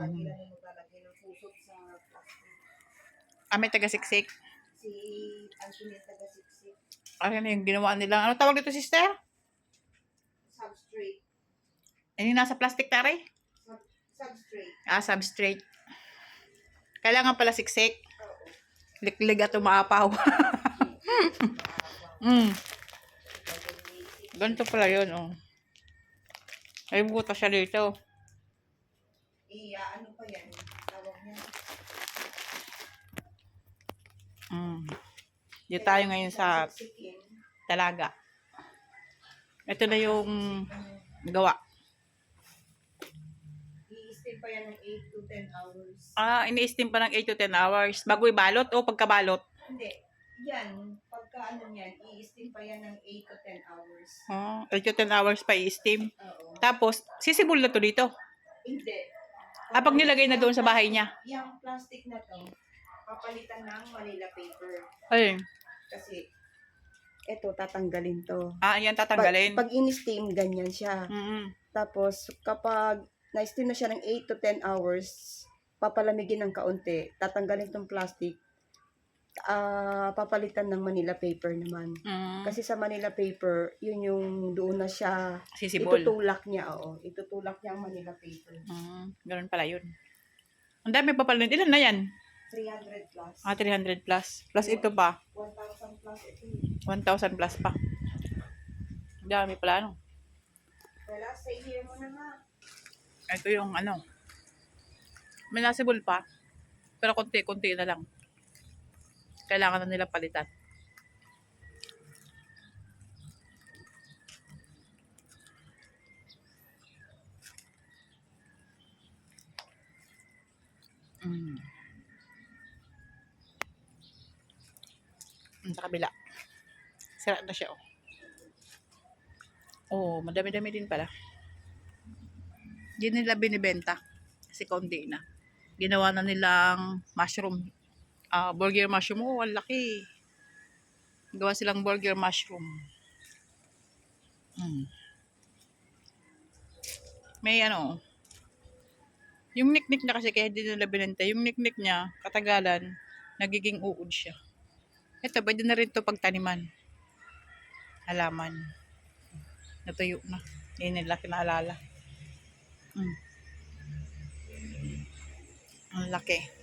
Lalagyan mo lalagyan ng pusot sa plastic. May taga-siksik. Si Anthony taga-siksik. Ano yung ginawa nila? Ano tawag dito, sister? Substrate. Yung nasa plastic tare? Substrate. Substrate. Kailangan pala siksik. Oo. Liklig at umaapaw. Ganito pala yun, oh. Ay, buta siya dito. Ano pa yan? Tawag niya. Dito tayo ngayon sa talaga. Ito na yung gawa. I-steam pa yan ng 8 to 10 hours. Ini-steam pa ng 8 to 10 hours. Bago ibalot o pagkabalot? Hindi. Yan. Pagka ano yan, i-steam pa yan ng 8 to 10 hours. 8 to 10 hours pa i-steam. Oo. Tapos, sisibol na to dito. Hindi. Pag nilagay na doon sa bahay niya. Yung plastic na to, papalitan ng Manila paper. Ay. Kasi, eto, tatanggalin to. Yan tatanggalin. Pag in-steam, ganyan siya. Tapos, kapag na-steam na siya ng 8 to 10 hours, papalamigin ng kaunti, tatanggalin tong plastic, papalitan ng Manila paper naman. Kasi sa Manila paper, yun yung doon na siya, sisibol. Itutulak niya, oo. Itutulak niya ang Manila paper. Ganun pala yun. Ang dami pa pala. Ilan na yan? 300 plus. 300 plus. Plus ito pa. 1,000 plus ito. 1,000 plus pa. Ang dami pala, ano? Wala, stay here mo na nga. Ito yung ano. May nasibol pa. Pero konti-konti na lang. Kailangan na nila palitan. Sa kabila. Sira na siya, madami-dami din pala. Hindi nila binibenta. Kasi konti na. Ginawa na nilang mushroom. Burger mushroom. Ang laki. Gawa silang burger mushroom. May ano. Yung niknik na kasi kaya hindi nila binenta. Yung niknik niya, katagalan, nagiging uod siya. Ito, pwede na rin ito pagtaniman. Halaman. Natuyo na. Hindi nila kinaalala. Ang laki.